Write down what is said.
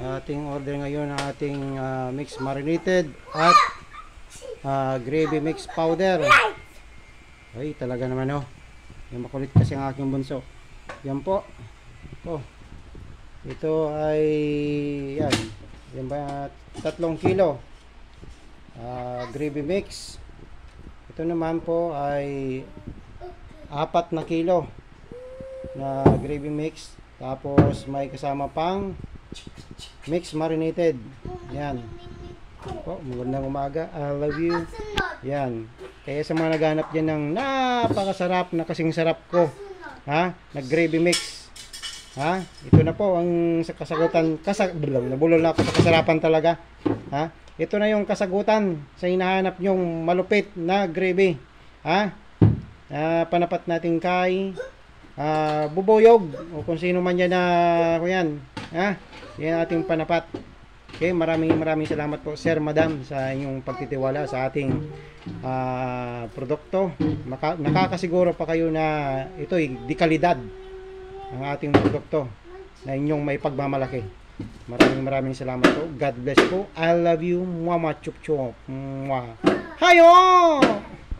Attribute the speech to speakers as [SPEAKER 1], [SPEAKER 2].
[SPEAKER 1] Ating order ngayon ang ating mixed marinated at gravy mix powder. Ay, talaga naman oh. Yung makulit kasi ang aking bunso. Yan po. Ito ay yan. Yan ba 3 kilo gravy mix. Ito naman po ay 4 na kilo na gravy mix. Tapos may kasama pang mixed marinated. Yan. Po, magandang umaga. I love you. Yan. Kaya sa mga naghanap dyan ng napakasarap na kasing sarap ko, ha? Nag gravy mix. Ha? Ito na po ang kasagutan. Nabulol na ako sa kasarapan talaga. Ha? Ito na yung kasagutan sa hinahanap nyong malupit na gravy. Ha? Panapat natin kay bubuyog o kung sino man yan na kuyan. Ha? Yan ating panapat. Okay, maraming salamat po sir, madam, sa inyong pagtitiwala sa ating produkto. Nakakasiguro pa kayo na ito ay di kalidad ang ating produkto na inyong may pagmamalaki. Maraming salamat po. God bless po. I love you. Mama chup chup. Hayo!